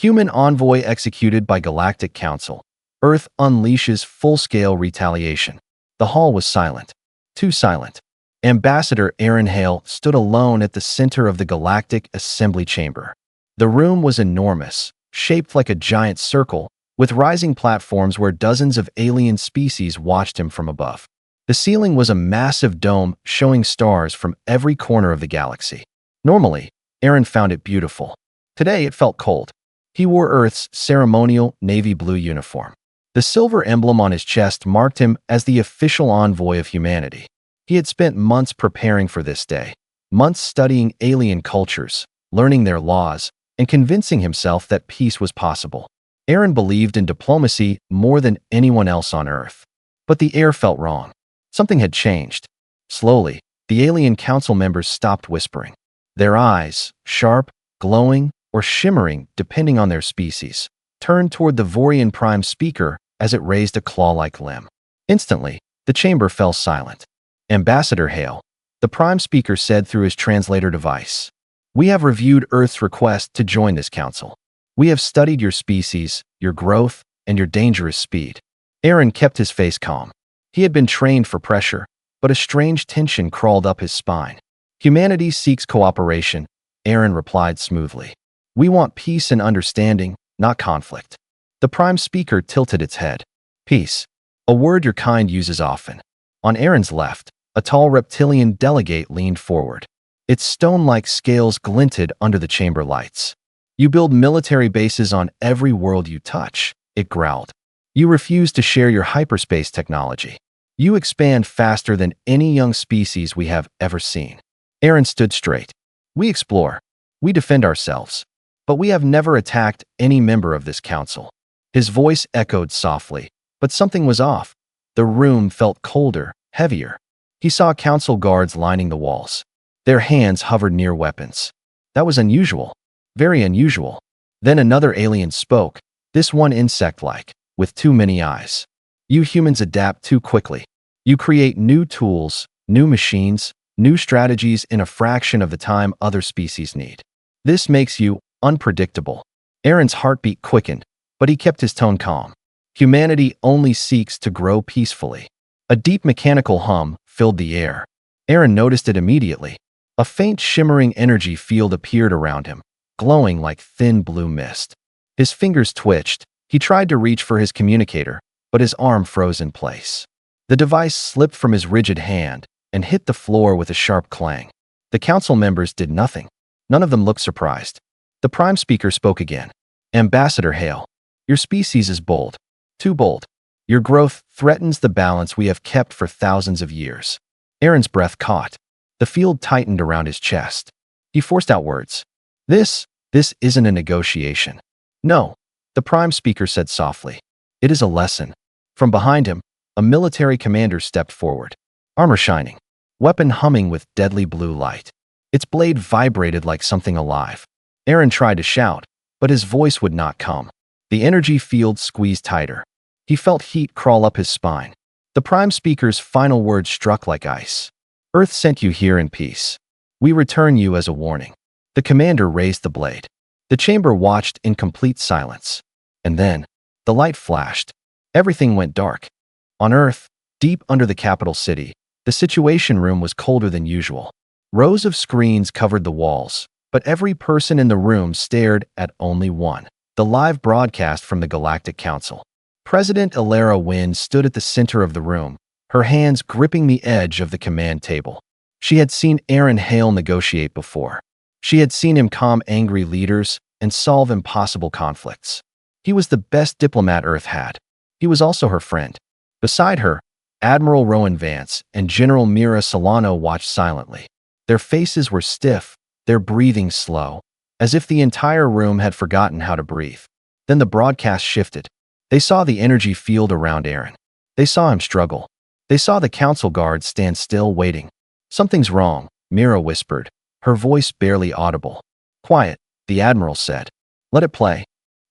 Human envoy executed by Galactic Council. Earth unleashes full-scale retaliation. The hall was silent. Too silent. Ambassador Aaron Hale stood alone at the center of the Galactic Assembly Chamber. The room was enormous, shaped like a giant circle, with rising platforms where dozens of alien species watched him from above. The ceiling was a massive dome showing stars from every corner of the galaxy. Normally, Aaron found it beautiful. Today, it felt cold. He wore Earth's ceremonial navy blue uniform. The silver emblem on his chest marked him as the official envoy of humanity. He had spent months preparing for this day, months studying alien cultures, learning their laws, and convincing himself that peace was possible. Aaron believed in diplomacy more than anyone else on Earth. But the air felt wrong. Something had changed. Slowly, the alien council members stopped whispering. Their eyes, sharp, glowing, or shimmering depending on their species, turned toward the Vorian Prime Speaker as it raised a claw-like limb. Instantly, the chamber fell silent. Ambassador Hale, the Prime Speaker said through his translator device, "We have reviewed Earth's request to join this council. We have studied your species, your growth, and your dangerous speed." Aaron kept his face calm. He had been trained for pressure, but a strange tension crawled up his spine. "Humanity seeks cooperation," Aaron replied smoothly. "We want peace and understanding, not conflict." The Prime Speaker tilted its head. "Peace. A word your kind uses often." On Aaron's left, a tall reptilian delegate leaned forward. Its stone-like scales glinted under the chamber lights. "You build military bases on every world you touch," it growled. "You refuse to share your hyperspace technology. You expand faster than any young species we have ever seen." Aaron stood straight. "We explore. We defend ourselves. But we have never attacked any member of this council." His voice echoed softly, but something was off. The room felt colder, heavier. He saw council guards lining the walls. Their hands hovered near weapons. That was unusual. Very unusual. Then another alien spoke, this one insect-like, with too many eyes. "You humans adapt too quickly. You create new tools, new machines, new strategies in a fraction of the time other species need. This makes you unpredictable." Aaron's heartbeat quickened, but he kept his tone calm. "Humanity only seeks to grow peacefully." A deep mechanical hum filled the air. Aaron noticed it immediately. A faint shimmering energy field appeared around him, glowing like thin blue mist. His fingers twitched. He tried to reach for his communicator, but his arm froze in place. The device slipped from his rigid hand and hit the floor with a sharp clang. The council members did nothing. None of them looked surprised. The Prime Speaker spoke again. "Ambassador Hale, your species is bold. Too bold. Your growth threatens the balance we have kept for thousands of years." Aaron's breath caught. The field tightened around his chest. He forced out words. This isn't a negotiation." "No," the Prime Speaker said softly. "It is a lesson." From behind him, a military commander stepped forward. Armor shining. Weapon humming with deadly blue light. Its blade vibrated like something alive. Aaron tried to shout, but his voice would not come. The energy field squeezed tighter. He felt heat crawl up his spine. The Prime Speaker's final words struck like ice. "Earth sent you here in peace. We return you as a warning." The commander raised the blade. The chamber watched in complete silence. And then, the light flashed. Everything went dark. On Earth, deep under the capital city, the Situation Room was colder than usual. Rows of screens covered the walls, but every person in the room stared at only one, the live broadcast from the Galactic Council. President Alara Wynn stood at the center of the room, her hands gripping the edge of the command table. She had seen Aaron Hale negotiate before. She had seen him calm angry leaders and solve impossible conflicts. He was the best diplomat Earth had. He was also her friend. Beside her, Admiral Rowan Vance and General Mira Solano watched silently. Their faces were stiff, their breathing slow, as if the entire room had forgotten how to breathe. Then the broadcast shifted. They saw the energy field around Aaron. They saw him struggle. They saw the council guards stand still waiting. "Something's wrong," Mira whispered, her voice barely audible. "Quiet," the Admiral said. "Let it play."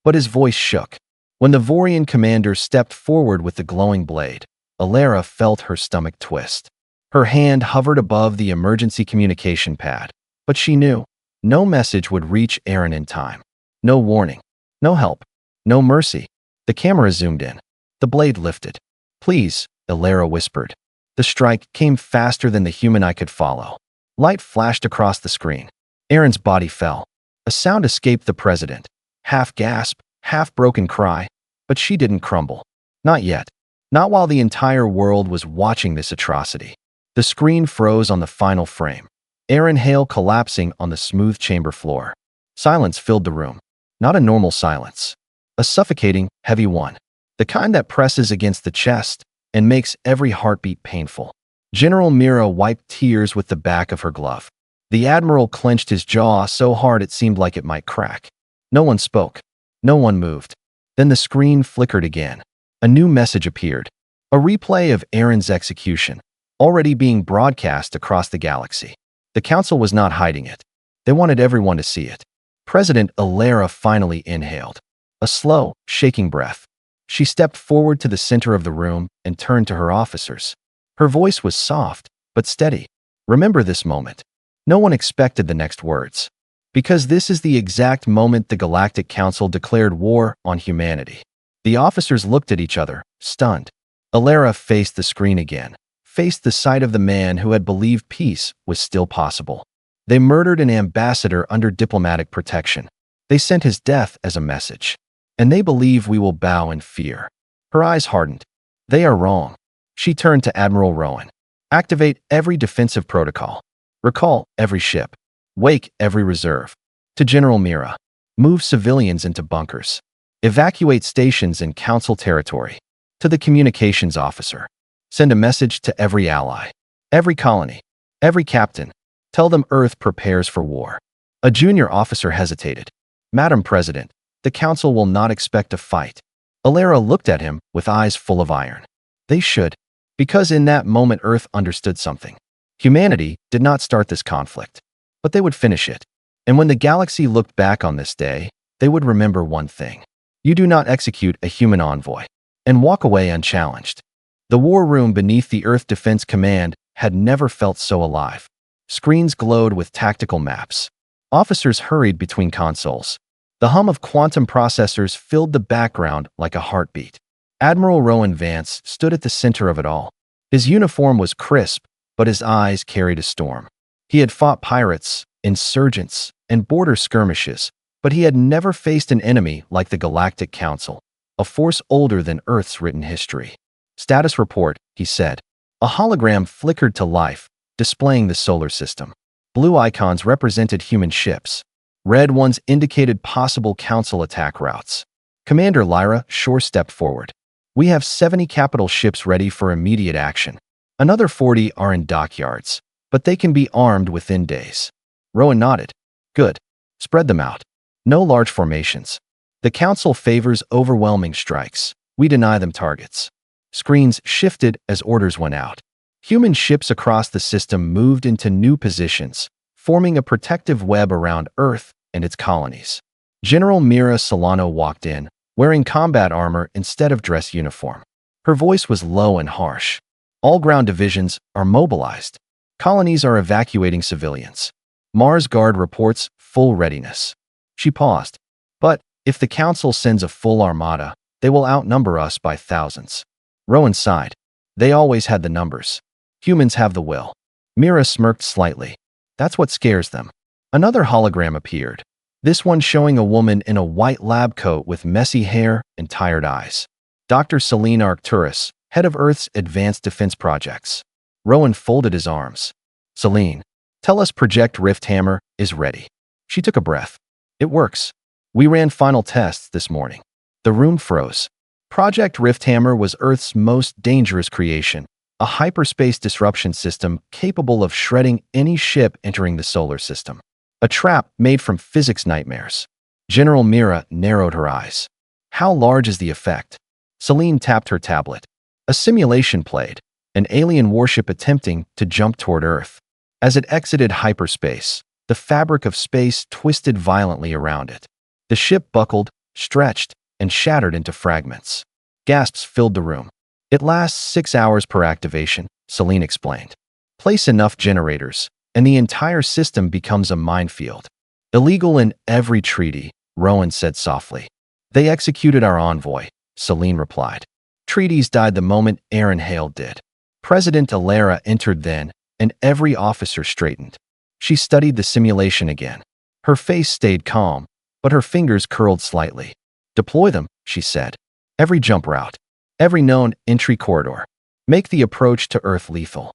But his voice shook. When the Vorian commander stepped forward with the glowing blade, Alara felt her stomach twist. Her hand hovered above the emergency communication pad, but she knew no message would reach Aaron in time. No warning. No help. No mercy. The camera zoomed in. The blade lifted. Please, Ilera whispered. The strike came faster than the human eye could follow. Light flashed across the screen. Aaron's body fell. A sound escaped the president. Half gasp, half broken cry. But she didn't crumble. Not yet. Not while the entire world was watching this atrocity. The screen froze on the final frame. Aaron Hale collapsing on the smooth chamber floor. Silence filled the room. Not a normal silence. A suffocating, heavy one. The kind that presses against the chest and makes every heartbeat painful. General Mira wiped tears with the back of her glove. The admiral clenched his jaw so hard it seemed like it might crack. No one spoke. No one moved. Then the screen flickered again. A new message appeared. A replay of Aaron's execution, already being broadcast across the galaxy. The council was not hiding it. They wanted everyone to see it. President Ilera finally inhaled. A slow, shaking breath. She stepped forward to the center of the room and turned to her officers. Her voice was soft, but steady. Remember this moment. No one expected the next words. Because this is the exact moment the Galactic Council declared war on humanity. The officers looked at each other, stunned. Ilera faced the screen again, faced the sight of the man who had believed peace was still possible. They murdered an ambassador under diplomatic protection. They sent his death as a message. And they believe we will bow in fear. Her eyes hardened. They are wrong. She turned to Admiral Rowan. Activate every defensive protocol. Recall every ship. Wake every reserve. To General Mira. Move civilians into bunkers. Evacuate stations in Council territory. To the communications officer. Send a message to every ally. Every colony. Every captain. Tell them Earth prepares for war. A junior officer hesitated. Madam President, the Council will not expect a fight. Ilera looked at him with eyes full of iron. They should. Because in that moment Earth understood something. Humanity did not start this conflict. But they would finish it. And when the galaxy looked back on this day, they would remember one thing. You do not execute a human envoy and walk away unchallenged. The war room beneath the Earth Defense Command had never felt so alive. Screens glowed with tactical maps. Officers hurried between consoles. The hum of quantum processors filled the background like a heartbeat. Admiral Rowan Vance stood at the center of it all. His uniform was crisp, but his eyes carried a storm. He had fought pirates, insurgents, and border skirmishes, but he had never faced an enemy like the Galactic Council, a force older than Earth's written history. Status report, he said. A hologram flickered to life, displaying the solar system. Blue icons represented human ships. Red ones indicated possible Council attack routes. Commander Lyra Shore stepped forward. We have 70 capital ships ready for immediate action. Another 40 are in dockyards, but they can be armed within days. Rowan nodded. Good. Spread them out. No large formations. The Council favors overwhelming strikes. We deny them targets. Screens shifted as orders went out. Human ships across the system moved into new positions, forming a protective web around Earth and its colonies. General Mira Solano walked in, wearing combat armor instead of dress uniform. Her voice was low and harsh. All ground divisions are mobilized. Colonies are evacuating civilians. Mars Guard reports full readiness. She paused. But if the Council sends a full armada, they will outnumber us by thousands. Rowan sighed. They always had the numbers. Humans have the will. Mira smirked slightly. That's what scares them. Another hologram appeared. This one showing a woman in a white lab coat with messy hair and tired eyes. Dr. Selene Arcturus, head of Earth's Advanced Defense Projects. Rowan folded his arms. Selene, tell us Project Rift Hammer is ready. She took a breath. It works. We ran final tests this morning. The room froze. Project Rift Hammer was Earth's most dangerous creation, a hyperspace disruption system capable of shredding any ship entering the solar system. A trap made from physics nightmares. General Mira narrowed her eyes. How large is the effect? Selene tapped her tablet. A simulation played, an alien warship attempting to jump toward Earth. As it exited hyperspace, the fabric of space twisted violently around it. The ship buckled, stretched, and shattered into fragments. Gasps filled the room. It lasts 6 hours per activation, Selene explained. Place enough generators, and the entire system becomes a minefield. Illegal in every treaty, Rowan said softly. They executed our envoy, Celine replied. Treaties died the moment Aaron Hale did. President Alara entered then, and every officer straightened. She studied the simulation again. Her face stayed calm, but her fingers curled slightly. Deploy them, she said. Every jump route. Every known entry corridor. Make the approach to Earth lethal.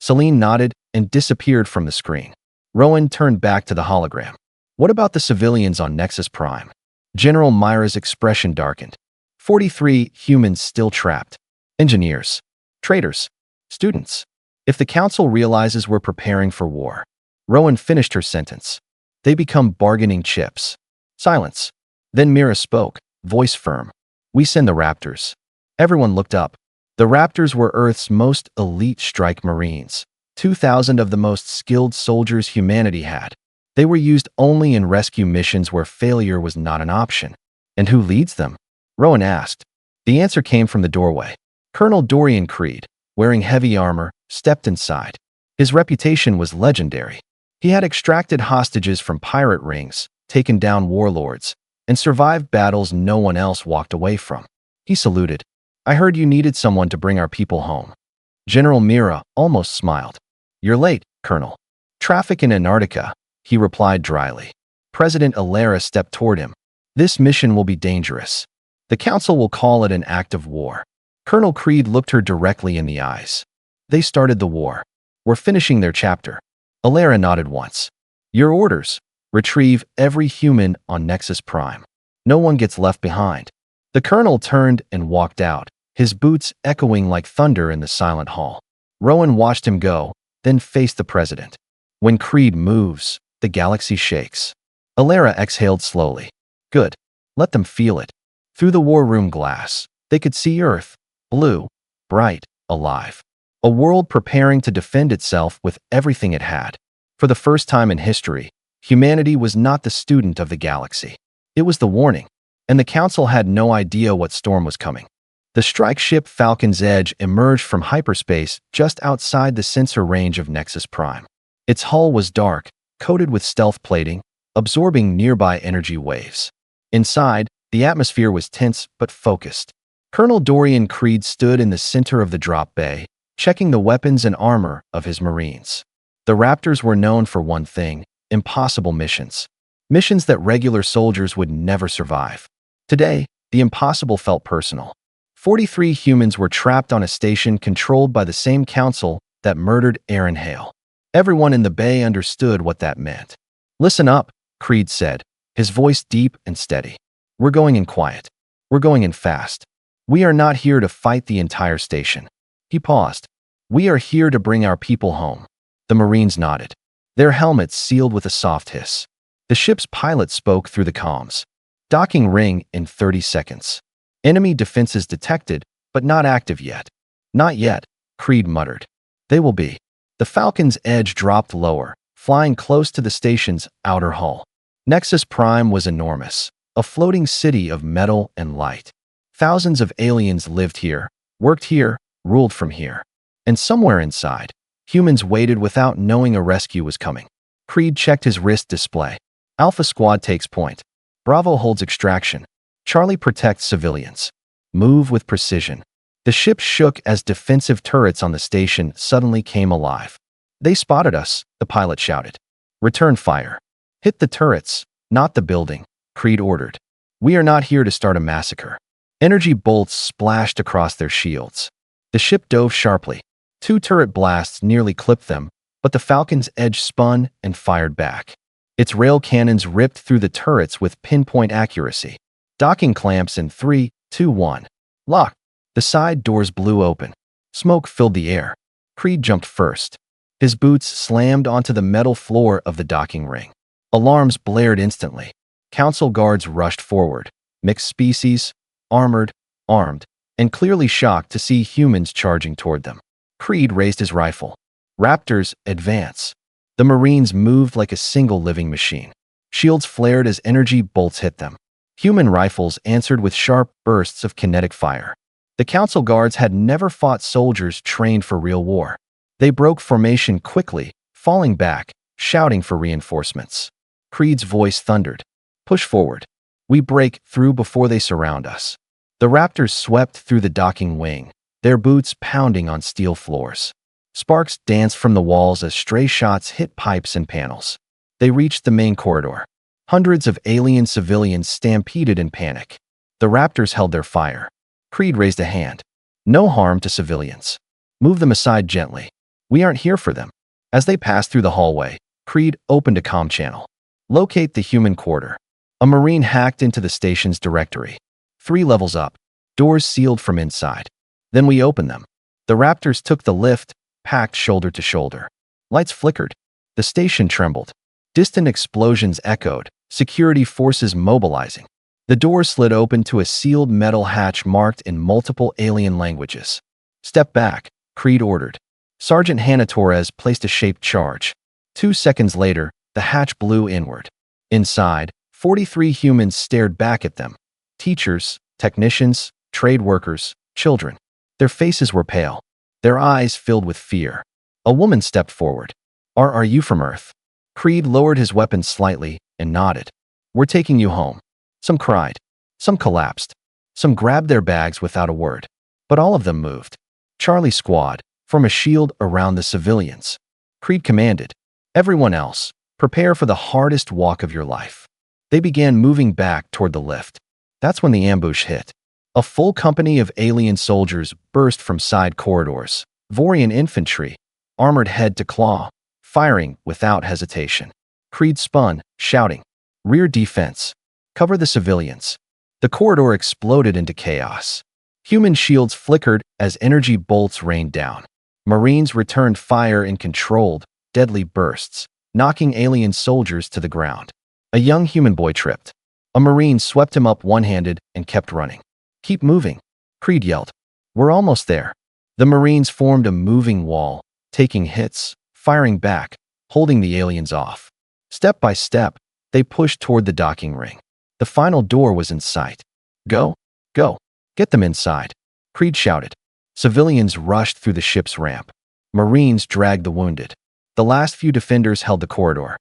Celine nodded and disappeared from the screen. Rowan turned back to the hologram. What about the civilians on Nexus Prime? General Myra's expression darkened. 43 humans still trapped. Engineers. Traitors. Students. If the Council realizes we're preparing for war. Rowan finished her sentence. They become bargaining chips. Silence. Then Mira spoke, voice firm. We send the Raptors. Everyone looked up. The Raptors were Earth's most elite strike Marines. 2,000 of the most skilled soldiers humanity had. They were used only in rescue missions where failure was not an option. And who leads them? Rowan asked. The answer came from the doorway. Colonel Dorian Creed, wearing heavy armor, stepped inside. His reputation was legendary. He had extracted hostages from pirate rings, taken down warlords, and survived battles no one else walked away from. He saluted. I heard you needed someone to bring our people home. General Mira almost smiled. You're late, Colonel. Traffic in Antarctica, he replied dryly. President Alara stepped toward him. This mission will be dangerous. The Council will call it an act of war. Colonel Creed looked her directly in the eyes. They started the war. We're finishing their chapter. Alara nodded once. Your orders. Retrieve every human on Nexus Prime. No one gets left behind. The colonel turned and walked out, his boots echoing like thunder in the silent hall. Rowan watched him go, then faced the president. When Creed moves, the galaxy shakes. Alara exhaled slowly. Good. Let them feel it. Through the war room glass, they could see Earth, blue, bright, alive. A world preparing to defend itself with everything it had. For the first time in history, humanity was not the student of the galaxy. It was the warning, and the Council had no idea what storm was coming. The strike ship Falcon's Edge emerged from hyperspace just outside the sensor range of Nexus Prime. Its hull was dark, coated with stealth plating, absorbing nearby energy waves. Inside, the atmosphere was tense but focused. Colonel Dorian Creed stood in the center of the drop bay, checking the weapons and armor of his Marines. The Raptors were known for one thing: impossible missions. Missions that regular soldiers would never survive. Today, the impossible felt personal. 43 humans were trapped on a station controlled by the same council that murdered Aaron Hale. Everyone in the bay understood what that meant. Listen up, Creed said, his voice deep and steady. We're going in quiet. We're going in fast. We are not here to fight the entire station. He paused. We are here to bring our people home. The Marines nodded, their helmets sealed with a soft hiss. The ship's pilot spoke through the comms. Docking ring in 30 seconds. Enemy defenses detected, but not active yet. Not yet, Creed muttered. They will be. The Falcon's Edge dropped lower, flying close to the station's outer hull. Nexus Prime was enormous, a floating city of metal and light. Thousands of aliens lived here, worked here, ruled from here. And somewhere inside, humans waited without knowing a rescue was coming. Creed checked his wrist display. Alpha Squad takes point. Bravo holds extraction. Charlie protects civilians. Move with precision. The ship shook as defensive turrets on the station suddenly came alive. They spotted us, the pilot shouted. Return fire. Hit the turrets, not the building, Creed ordered. We are not here to start a massacre. Energy bolts splashed across their shields. The ship dove sharply. 2 turret blasts nearly clipped them, but the Falcon's Edge spun and fired back. Its rail cannons ripped through the turrets with pinpoint accuracy. Docking clamps in 3, 2, 1. Lock. The side doors blew open. Smoke filled the air. Creed jumped first. His boots slammed onto the metal floor of the docking ring. Alarms blared instantly. Council guards rushed forward. Mixed species, armored, armed, and clearly shocked to see humans charging toward them. Creed raised his rifle. Raptors, advance. The Marines moved like a single living machine. Shields flared as energy bolts hit them. Human rifles answered with sharp bursts of kinetic fire. The Council guards had never fought soldiers trained for real war. They broke formation quickly, falling back, shouting for reinforcements. Creed's voice thundered. Push forward. We break through before they surround us. The Raptors swept through the docking wing, their boots pounding on steel floors. Sparks danced from the walls as stray shots hit pipes and panels. They reached the main corridor. Hundreds of alien civilians stampeded in panic. The Raptors held their fire. Creed raised a hand. No harm to civilians. Move them aside gently. We aren't here for them. As they passed through the hallway, Creed opened a comm channel. Locate the human quarter. A Marine hacked into the station's directory. 3 levels up. Doors sealed from inside. Then we opened them. The Raptors took the lift, packed shoulder to shoulder. Lights flickered. The station trembled. Distant explosions echoed, security forces mobilizing. The door slid open to a sealed metal hatch marked in multiple alien languages. Step back, Creed ordered. Sergeant Hannah Torres placed a shaped charge. 2 seconds later, the hatch blew inward. Inside, 43 humans stared back at them. Teachers, technicians, trade workers, children. Their faces were pale. Their eyes filled with fear. A woman stepped forward. Are you from Earth? Creed lowered his weapon slightly and nodded. We're taking you home. Some cried. Some collapsed. Some grabbed their bags without a word. But all of them moved. Charlie Squad, form a shield around the civilians. Creed commanded. Everyone else, prepare for the hardest walk of your life. They began moving back toward the lift. That's when the ambush hit. A full company of alien soldiers burst from side corridors. Vorian infantry, armored head to claw, firing without hesitation. Creed spun, shouting, "Rear defense! Cover the civilians!" The corridor exploded into chaos. Human shields flickered as energy bolts rained down. Marines returned fire in controlled, deadly bursts, knocking alien soldiers to the ground. A young human boy tripped. A Marine swept him up one-handed and kept running. "Keep moving," Creed yelled. "We're almost there." The Marines formed a moving wall, taking hits, firing back, holding the aliens off. Step by step, they pushed toward the docking ring. The final door was in sight. Go, go, get them inside," Creed shouted. Civilians rushed through the ship's ramp. Marines dragged the wounded. The last few defenders held the corridor.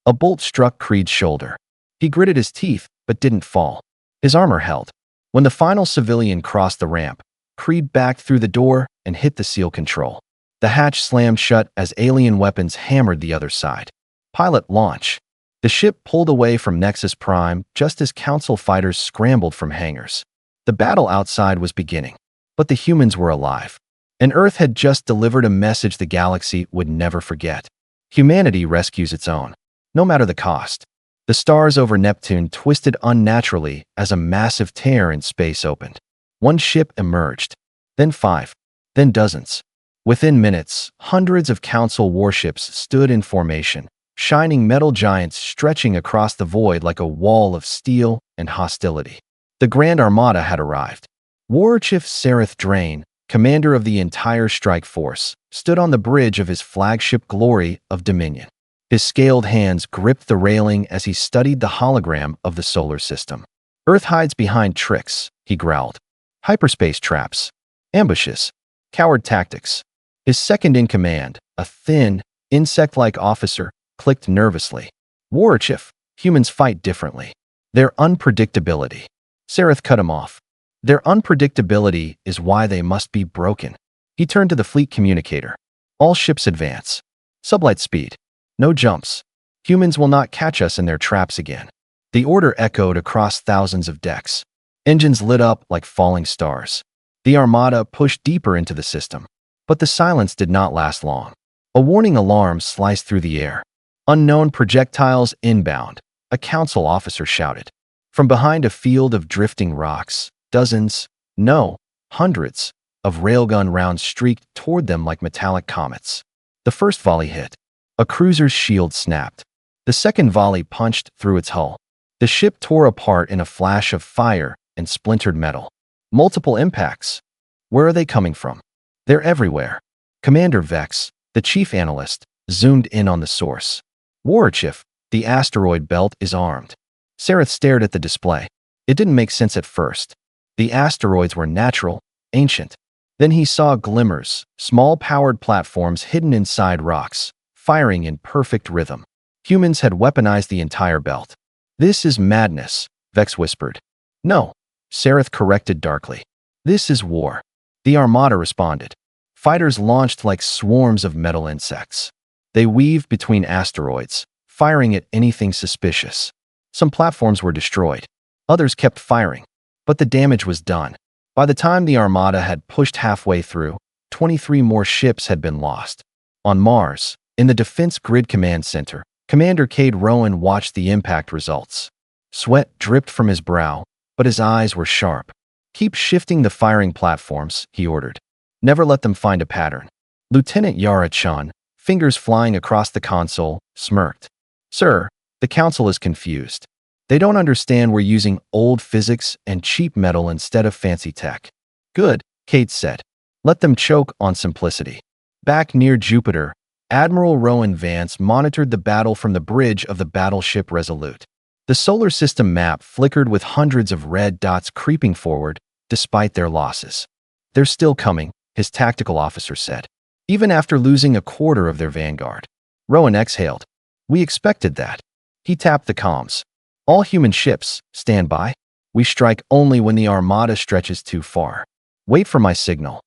A bolt struck Creed's shoulder. He gritted his teeth, but didn't fall. His armor held. When the final civilian crossed the ramp, Creed backed through the door and hit the seal control. The hatch slammed shut as alien weapons hammered the other side. Pilot launch. The ship pulled away from Nexus Prime just as Council fighters scrambled from hangars. The battle outside was beginning, but the humans were alive. And Earth had just delivered a message the galaxy would never forget. Humanity rescues its own, no matter the cost. The stars over Neptune twisted unnaturally as a massive tear in space opened. One ship emerged, then 5, then dozens. Within minutes, hundreds of Council warships stood in formation, shining metal giants stretching across the void like a wall of steel and hostility. The Grand Armada had arrived. War Chief Sereth Drain, commander of the entire strike force, stood on the bridge of his flagship Glory of Dominion. His scaled hands gripped the railing as he studied the hologram of the solar system. "Earth hides behind tricks," he growled. "Hyperspace traps, ambushes, coward tactics." His second-in-command, a thin, insect-like officer, clicked nervously. "War Chief, humans fight differently. Their unpredictability." Sereth cut him off. "Their unpredictability is why they must be broken." He turned to the fleet communicator. "All ships advance. Sublight speed. No jumps. Humans will not catch us in their traps again." The order echoed across thousands of decks. Engines lit up like falling stars. The Armada pushed deeper into the system. But the silence did not last long. A warning alarm sliced through the air. "Unknown projectiles inbound," a Council officer shouted. From behind a field of drifting rocks, dozens, no, hundreds, of railgun rounds streaked toward them like metallic comets. The first volley hit. A cruiser's shield snapped. The second volley punched through its hull. The ship tore apart in a flash of fire and splintered metal. Multiple impacts. Where are they coming from? "They're everywhere." Commander Vex, the chief analyst, zoomed in on the source. "War Chief, the asteroid belt is armed." Sereth stared at the display. It didn't make sense at first. The asteroids were natural, ancient. Then he saw glimmers, small powered platforms hidden inside rocks, firing in perfect rhythm. Humans had weaponized the entire belt. "This is madness," Vex whispered. No, Sareth corrected darkly. This is war. The Armada responded. Fighters launched like swarms of metal insects. They weaved between asteroids, firing at anything suspicious. Some platforms were destroyed. Others kept firing, but the damage was done. By the time the Armada had pushed halfway through, 23 more ships had been lost. On Mars, in the Defense Grid Command Center, Commander Cade Rowan watched the impact results. Sweat dripped from his brow, but his eyes were sharp. Keep shifting the firing platforms, he ordered. Never let them find a pattern. Lieutenant Yara Chan, fingers flying across the console, smirked. Sir, the Council is confused. They don't understand we're using old physics and cheap metal instead of fancy tech. Good, Cade said. Let them choke on simplicity. Back near Jupiter, Admiral Rowan Vance monitored the battle from the bridge of the battleship Resolute. The solar system map flickered with hundreds of red dots creeping forward, despite their losses. They're still coming, his tactical officer said. Even after losing a quarter of their vanguard. Rowan exhaled. We expected that. He tapped the comms. All human ships, stand by. We strike only when the Armada stretches too far. Wait for my signal.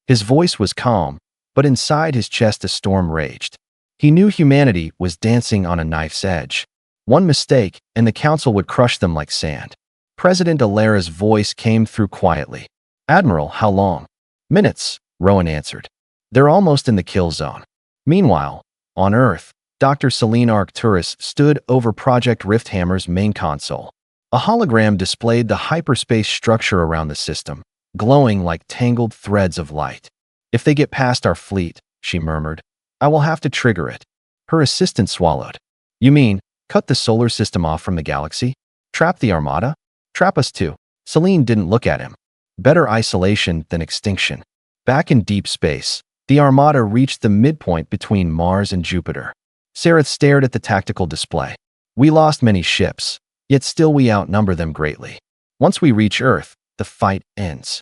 His voice was calm, but inside his chest a storm raged. He knew humanity was dancing on a knife's edge. One mistake, and the Council would crush them like sand. President Alera's voice came through quietly. Admiral, how long? Minutes, Rowan answered. They're almost in the kill zone. Meanwhile, on Earth, Dr. Celine Arcturus stood over Project Rifthammer's main console. A hologram displayed the hyperspace structure around the system, glowing like tangled threads of light. If they get past our fleet, she murmured, I will have to trigger it. Her assistant swallowed. You mean, cut the solar system off from the galaxy? Trap the Armada? Trap us too. Celine didn't look at him. Better isolation than extinction. Back in deep space, the Armada reached the midpoint between Mars and Jupiter. Sareth stared at the tactical display. We lost many ships, yet still we outnumber them greatly. Once we reach Earth, the fight ends.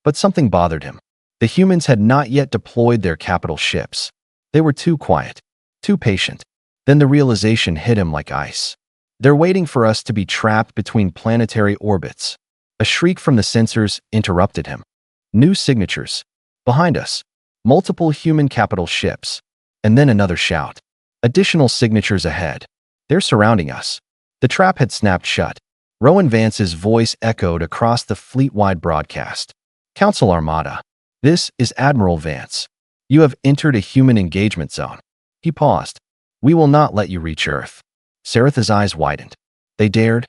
But something bothered him. The humans had not yet deployed their capital ships. They were too quiet, too patient. Then the realization hit him like ice. They're waiting for us to be trapped between planetary orbits. A shriek from the sensors interrupted him. New signatures. Behind us. Multiple human capital ships. And then another shout. Additional signatures ahead. They're surrounding us. The trap had snapped shut. Rowan Vance's voice echoed across the fleet-wide broadcast. Council Armada. This is Admiral Vance. You have entered a human engagement zone. He paused. We will not let you reach Earth. Sareth's eyes widened. They dared?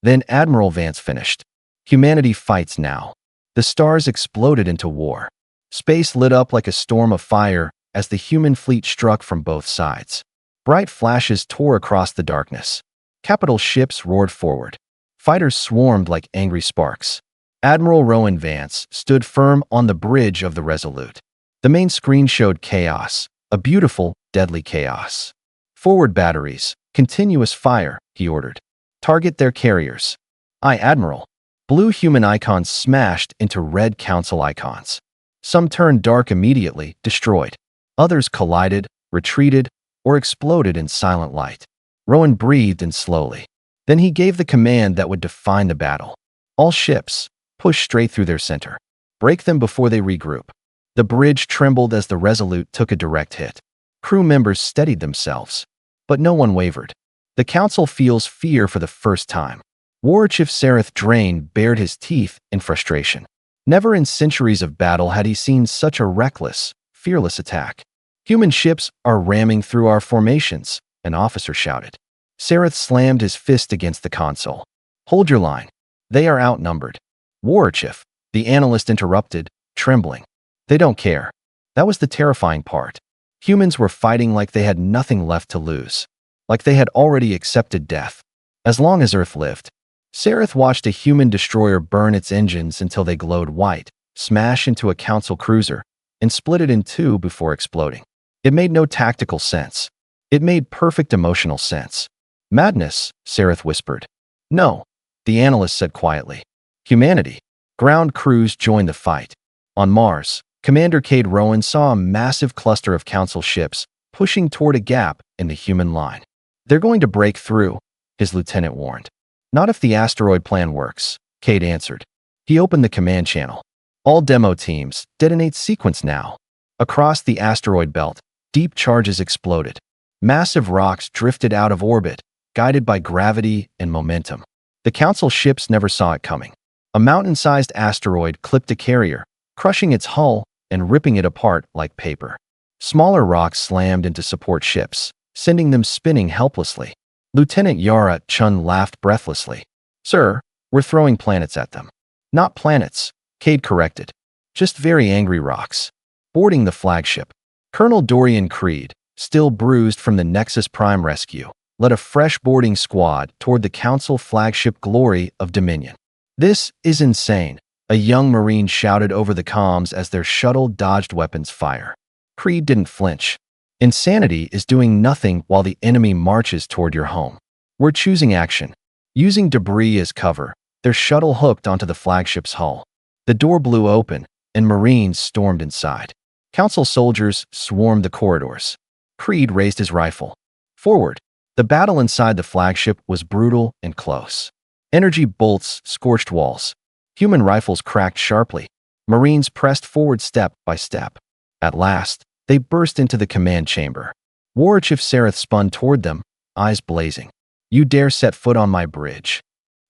Then Admiral Vance finished. Humanity fights now. The stars exploded into war. Space lit up like a storm of fire as the human fleet struck from both sides. Bright flashes tore across the darkness. Capital ships roared forward. Fighters swarmed like angry sparks. Admiral Rowan Vance stood firm on the bridge of the Resolute. The main screen showed chaos, a beautiful, deadly chaos. Forward batteries, continuous fire, he ordered. Target their carriers. Aye, Admiral. Blue human icons smashed into red Council icons. Some turned dark immediately, destroyed. Others collided, retreated, or exploded in silent light. Rowan breathed in slowly. Then he gave the command that would define the battle. All ships, push straight through their center. Break them before they regroup. The bridge trembled as the Resolute took a direct hit. Crew members steadied themselves. But no one wavered. The Council feels fear for the first time. War Chief Sareth Drain bared his teeth in frustration. Never in centuries of battle had he seen such a reckless, fearless attack. Human ships are ramming through our formations, an officer shouted. Sareth slammed his fist against the console. Hold your line. They are outnumbered. War Chief, the analyst interrupted, trembling. They don't care. That was the terrifying part. Humans were fighting like they had nothing left to lose. Like they had already accepted death. As long as Earth lived. Sareth watched a human destroyer burn its engines until they glowed white, smash into a Council cruiser, and split it in two before exploding. It made no tactical sense. It made perfect emotional sense. Madness, Sareth whispered. No, the analyst said quietly. Humanity. Ground crews joined the fight. On Mars, Commander Cade Rowan saw a massive cluster of Council ships pushing toward a gap in the human line. They're going to break through, his lieutenant warned. Not if the asteroid plan works, Cade answered. He opened the command channel. All demo teams, detonate sequence now. Across the asteroid belt, deep charges exploded. Massive rocks drifted out of orbit, guided by gravity and momentum. The Council ships never saw it coming. A mountain-sized asteroid clipped a carrier, crushing its hull and ripping it apart like paper. Smaller rocks slammed into support ships, sending them spinning helplessly. Lieutenant Yara Chun laughed breathlessly. Sir, we're throwing planets at them. Not planets, Cade corrected. Just very angry rocks. Boarding the flagship. Colonel Dorian Creed, still bruised from the Nexus Prime rescue, led a fresh boarding squad toward the Council flagship Glory of Dominion. This is insane, a young Marine shouted over the comms as their shuttle dodged weapons fire. Creed didn't flinch. Insanity is doing nothing while the enemy marches toward your home. We're choosing action. Using debris as cover, their shuttle hooked onto the flagship's hull. The door blew open, and Marines stormed inside. Council soldiers swarmed the corridors. Creed raised his rifle. Forward. The battle inside the flagship was brutal and close. Energy bolts scorched walls. Human rifles cracked sharply. Marines pressed forward step by step. At last, they burst into the command chamber. War Chief Sareth spun toward them, eyes blazing. You dare set foot on my bridge.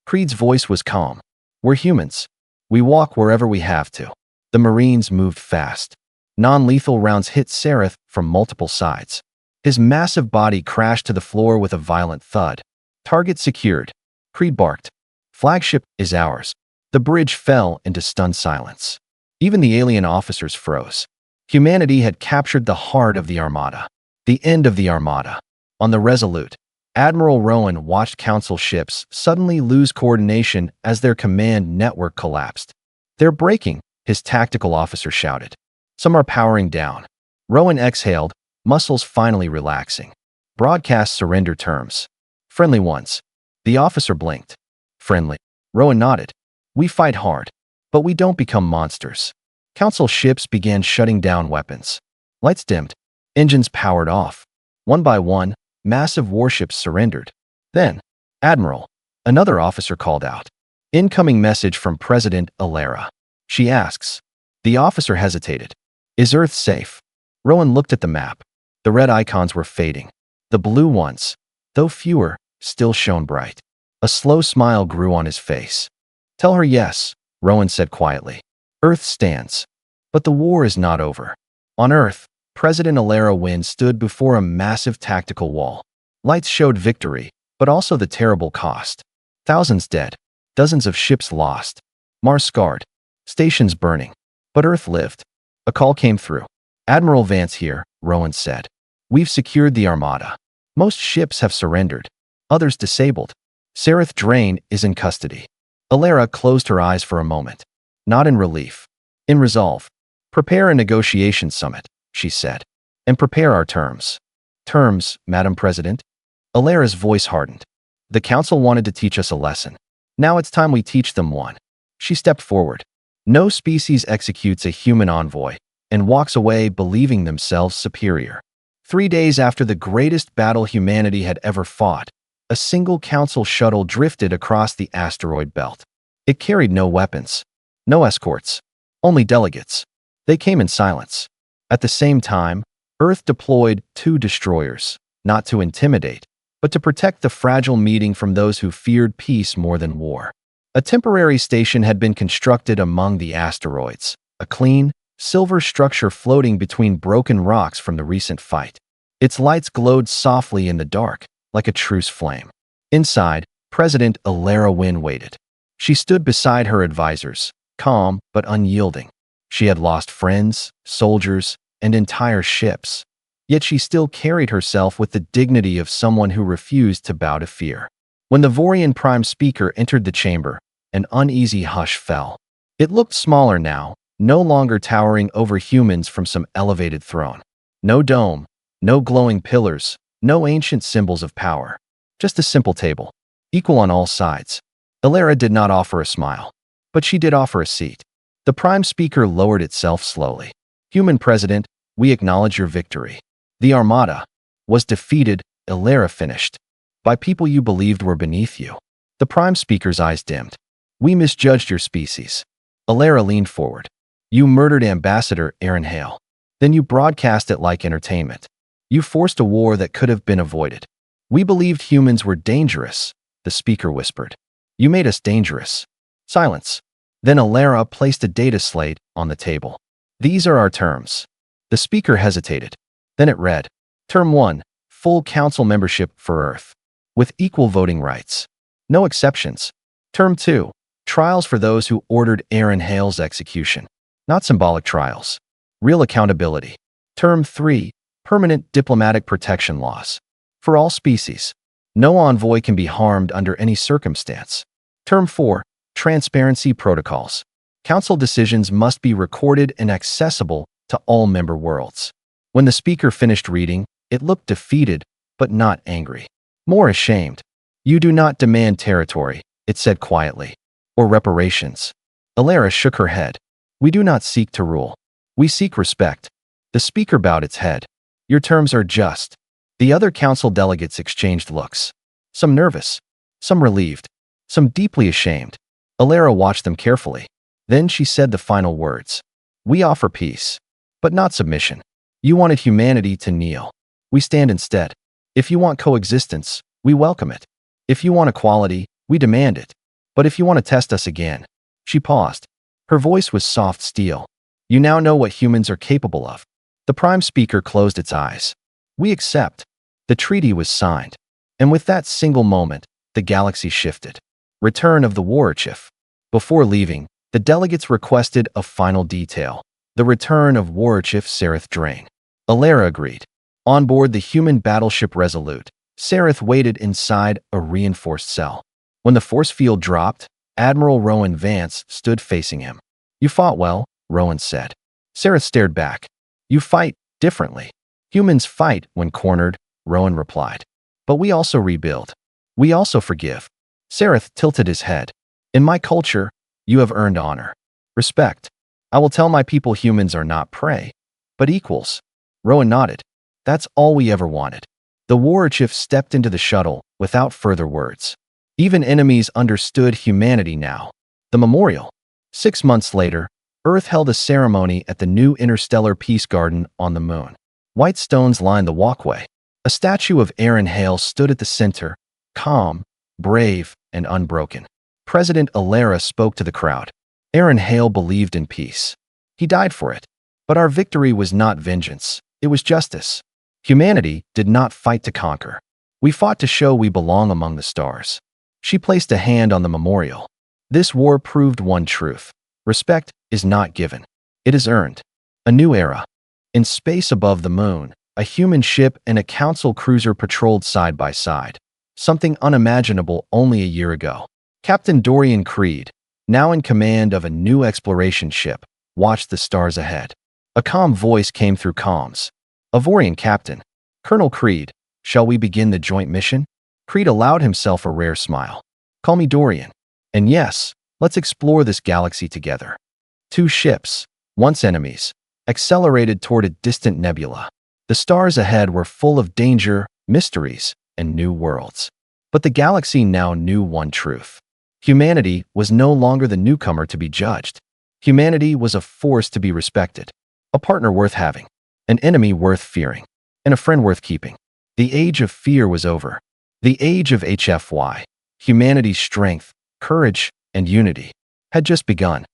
Creed's voice was calm. We're humans. We walk wherever we have to. The Marines moved fast. Non-lethal rounds hit Sareth from multiple sides. His massive body crashed to the floor with a violent thud. Target secured. Creed barked. Flagship is ours. The bridge fell into stunned silence. Even the alien officers froze. Humanity had captured the heart of the Armada. The end of the Armada. On the Resolute, Admiral Rowan watched Council ships suddenly lose coordination as their command network collapsed. They're breaking, his tactical officer shouted. Some are powering down. Rowan exhaled, muscles finally relaxing. Broadcast surrender terms. Friendly ones. The officer blinked. Friendly. Rowan nodded. We fight hard, but we don't become monsters. Council ships began shutting down weapons. Lights dimmed. Engines powered off. One by one, massive warships surrendered. Then, Admiral, another officer called out. Incoming message from President Alara. She asks. The officer hesitated. Is Earth safe? Rowan looked at the map. The red icons were fading. The blue ones, though fewer, still shone bright. A slow smile grew on his face. Tell her yes, Rowan said quietly. Earth stands. But the war is not over. On Earth, President Alara Wynn stood before a massive tactical wall. Lights showed victory, but also the terrible cost. Thousands dead. Dozens of ships lost. Mars scarred. Stations burning. But Earth lived. A call came through. Admiral Vance here, Rowan said. We've secured the Armada. Most ships have surrendered. Others disabled. Sareth Drain is in custody. Alara closed her eyes for a moment. Not in relief. In resolve. Prepare a negotiation summit, she said. And prepare our terms. Terms, Madam President? Alara's voice hardened. The Council wanted to teach us a lesson. Now it's time we teach them one. She stepped forward. No species executes a human envoy and walks away believing themselves superior. 3 days after the greatest battle humanity had ever fought, a single Council shuttle drifted across the asteroid belt. It carried no weapons, no escorts, only delegates. They came in silence. At the same time, Earth deployed 2 destroyers, not to intimidate, but to protect the fragile meeting from those who feared peace more than war. A temporary station had been constructed among the asteroids, a clean, silver structure floating between broken rocks from the recent fight. Its lights glowed softly in the dark, like a truce flame. Inside, President Alara Wynn waited. She stood beside her advisors, calm but unyielding. She had lost friends, soldiers, and entire ships. Yet she still carried herself with the dignity of someone who refused to bow to fear. When the Vorian Prime Speaker entered the chamber, an uneasy hush fell. It looked smaller now, no longer towering over humans from some elevated throne. No dome, no glowing pillars, no ancient symbols of power. Just a simple table, equal on all sides. Alara did not offer a smile, but she did offer a seat. The Prime Speaker lowered itself slowly. Human President, we acknowledge your victory. The Armada was defeated, Alara finished, by people you believed were beneath you. The Prime Speaker's eyes dimmed. We misjudged your species. Alara leaned forward. You murdered Ambassador Aaron Hale. Then you broadcast it like entertainment. You forced a war that could have been avoided. We believed humans were dangerous, the speaker whispered. You made us dangerous. Silence. Then Alara placed a data slate on the table. These are our terms. The speaker hesitated. Then it read, Term 1, full council membership for Earth, with equal voting rights. No exceptions. Term 2, trials for those who ordered Aaron Hale's execution. Not symbolic trials. Real accountability. Term 3, permanent diplomatic protection laws. For all species. No envoy can be harmed under any circumstance. Term 4, transparency protocols. Council decisions must be recorded and accessible to all member worlds. When the speaker finished reading, it looked defeated, but not angry. More ashamed. You do not demand territory, it said quietly, or reparations. Alara shook her head. We do not seek to rule. We seek respect. The speaker bowed its head. Your terms are just. The other council delegates exchanged looks. Some nervous, some relieved, some deeply ashamed. Alara watched them carefully. Then she said the final words. We offer peace, but not submission. You wanted humanity to kneel. We stand instead. If you want coexistence, we welcome it. If you want equality, we demand it. But if you want to test us again. She paused. Her voice was soft steel. You now know what humans are capable of. The Prime Speaker closed its eyes. We accept. The treaty was signed. And with that single moment, the galaxy shifted. Return of the war chief. Before leaving, the delegates requested a final detail. The return of War Chief Sareth Drain. Alara agreed. On board the human battleship Resolute, Sareth waited inside a reinforced cell. When the force field dropped, Admiral Rowan Vance stood facing him. You fought well, Rowan said. Sareth stared back. You fight differently. Humans fight when cornered, Rowan replied. But we also rebuild. We also forgive. Sareth tilted his head. In my culture, you have earned honor. Respect. I will tell my people humans are not prey, but equals. Rowan nodded. That's all we ever wanted. The war chief stepped into the shuttle without further words. Even enemies understood humanity now. The memorial. 6 months later, Earth held a ceremony at the new interstellar peace garden on the moon. White stones lined the walkway. A statue of Aaron Hale stood at the center, calm, brave, and unbroken. President Alara spoke to the crowd. Aaron Hale believed in peace. He died for it. But our victory was not vengeance. It was justice. Humanity did not fight to conquer. We fought to show we belong among the stars. She placed a hand on the memorial. This war proved one truth. Respect is not given. It is earned. A new era. In space above the moon, a human ship and a council cruiser patrolled side by side. Something unimaginable only a year ago. Captain Dorian Creed, now in command of a new exploration ship, watched the stars ahead. A calm voice came through comms. Avorian Captain, Colonel Creed, shall we begin the joint mission? Creed allowed himself a rare smile. Call me Dorian. And yes, let's explore this galaxy together. 2 ships, once enemies, accelerated toward a distant nebula. The stars ahead were full of danger, mysteries, and new worlds. But the galaxy now knew one truth. Humanity was no longer the newcomer to be judged. Humanity was a force to be respected, a partner worth having, an enemy worth fearing, and a friend worth keeping. The age of fear was over. The age of HFY, humanity's strength, courage, and unity, had just begun.